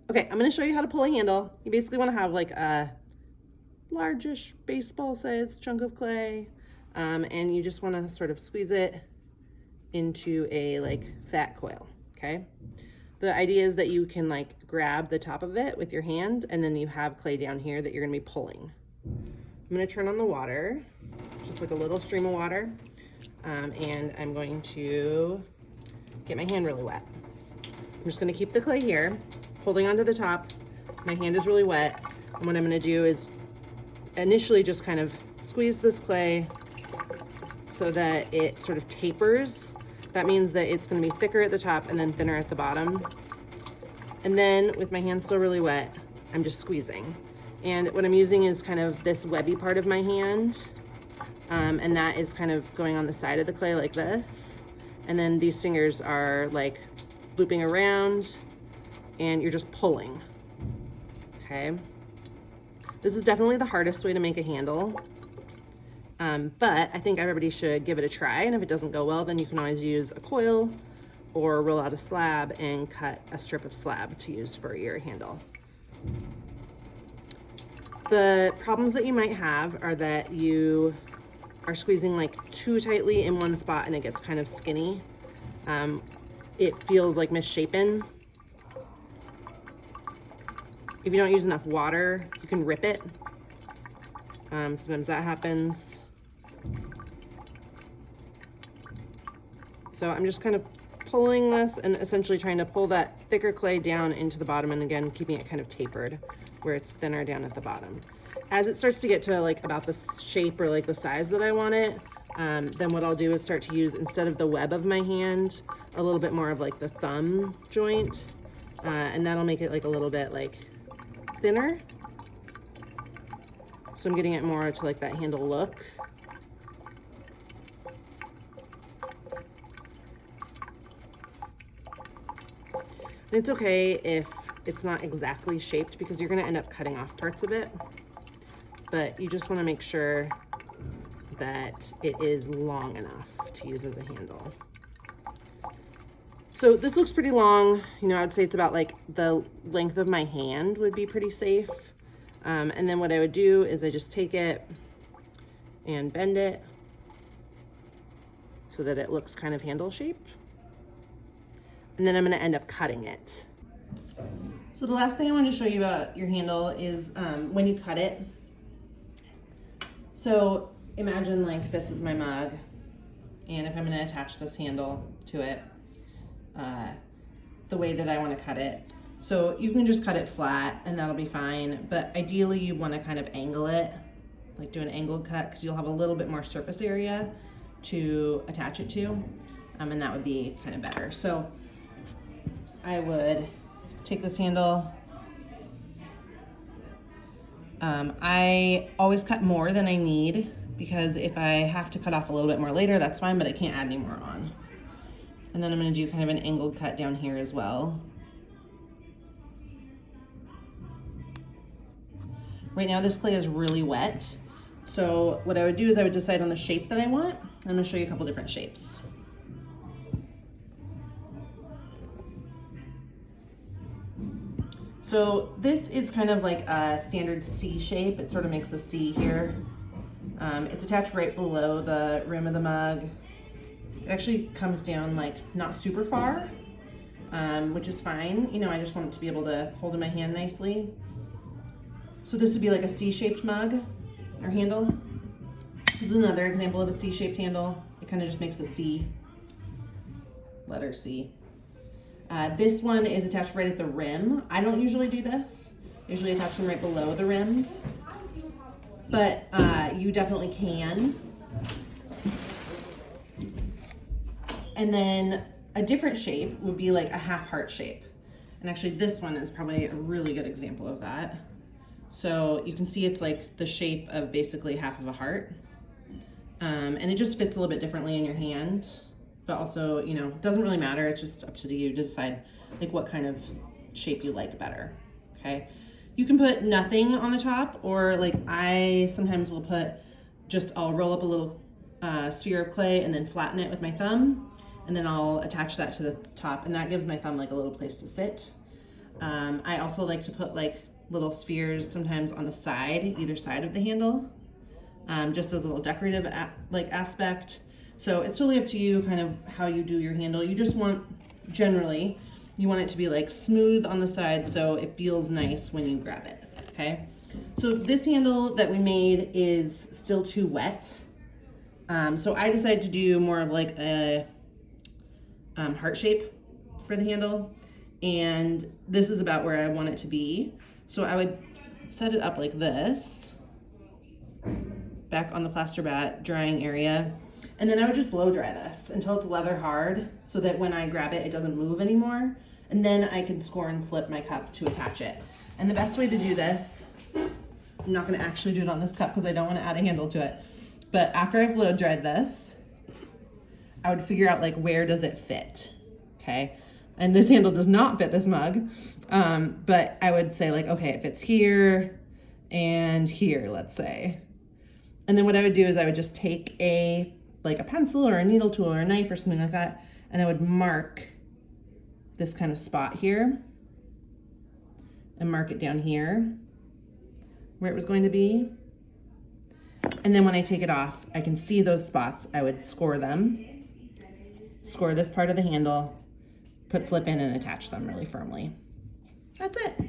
Okay, I'm gonna show you how to pull a handle. You basically wanna have like a largish baseball sized chunk of clay, and you just wanna sort of squeeze it into a like fat coil, okay? The idea is that you can like grab the top of it with your hand, and then you have clay down here that you're gonna be pulling. I'm gonna turn on the water, just like a little stream of water, and I'm going to get my hand really wet. I'm just gonna keep the clay here, holding onto the top. My hand is really wet, and what I'm gonna do is initially just kind of squeeze this clay so that it sort of tapers. That means that it's gonna be thicker at the top and then thinner at the bottom. And then with my hand still really wet, I'm just squeezing. And what I'm using is kind of this webby part of my hand, and that is kind of going on the side of the clay like this. And then these fingers are like looping around, and you're just pulling, okay? This is definitely the hardest way to make a handle, but I think everybody should give it a try, and if it doesn't go well, then you can always use a coil or roll out a slab and cut a strip of slab to use for your handle. The problems that you might have are that you are squeezing like too tightly in one spot and it gets kind of skinny. It feels like misshapen. If you don't use enough water, you can rip it. Sometimes that happens. So I'm just kind of pulling this and essentially trying to pull that thicker clay down into the bottom, and again, keeping it kind of tapered where it's thinner down at the bottom. As it starts to get to like about the shape or like the size that I want it, then what I'll do is start to use, instead of the web of my hand, a little bit more of like the thumb joint, and that'll make it like a little bit like thinner. So I'm getting it more to like that handle look. And it's okay if it's not exactly shaped, because you're gonna end up cutting off parts of it, but you just wanna make sure that it is long enough to use as a handle. So this looks pretty long. You know, I'd say it's about like the length of my hand would be pretty safe. And then what I would do is I just take it and bend it so that it looks kind of handle shaped. And then I'm gonna end up cutting it. So the last thing I want to show you about your handle is when you cut it. So imagine like this is my mug, and if I'm gonna attach this handle to it, the way that I want to cut it. So you can just cut it flat and that'll be fine, but ideally you want to kind of angle it, like do an angled cut, because you'll have a little bit more surface area to attach it to, and that would be kind of better. So I would take this handle. I always cut more than I need, because if I have to cut off a little bit more later, that's fine, but I can't add any more on. And then I'm going to do kind of an angled cut down here as well. Right now this clay is really wet, so what I would do is I would decide on the shape that I want. I'm going to show you a couple different shapes. So this is kind of like a standard C shape. It sort of makes a C here. It's attached right below the rim of the mug. It actually comes down like not super far, which is fine. You know, I just want it to be able to hold in my hand nicely. So this would be like a C-shaped mug or handle. This is another example of a C-shaped handle. It kind of just makes a C, letter C. This one is attached right at the rim. I don't usually do this. I usually attach them right below the rim, but you definitely can. And then a different shape would be like a half heart shape. And actually this one is probably a really good example of that. So you can see it's like the shape of basically half of a heart. And it just fits a little bit differently in your hand, but also, you know, it doesn't really matter. It's just up to you to decide like what kind of shape you like better, okay? You can put nothing on the top, or like I sometimes will put just, I'll roll up a little sphere of clay and then flatten it with my thumb, and then I'll attach that to the top, and that gives my thumb like a little place to sit. I also like to put like little spheres sometimes on the side, either side of the handle, just as a little decorative aspect. So it's totally up to you kind of how you do your handle. You just want, generally, you want it to be like smooth on the side so it feels nice when you grab it, okay? So this handle that we made is still too wet. So I decided to do more of like a heart shape for the handle. And this is about where I want it to be. So I would set it up like this, back on the plaster bat drying area. And then I would just blow dry this until it's leather hard so that when I grab it, it doesn't move anymore. And then I can score and slip my cup to attach it. And the best way to do this, I'm not gonna actually do it on this cup because I don't wanna add a handle to it. But after I've blow dried this, I would figure out like where does it fit, okay? And this handle does not fit this mug, but I would say like, okay, it fits here and here, let's say. And then what I would do is I would just take a pencil or a needle tool or a knife or something like that, and I would mark this kind of spot here and mark it down here where it was going to be. And then when I take it off, I can see those spots. I would score them, score this part of the handle, put slip in and attach them really firmly. That's it.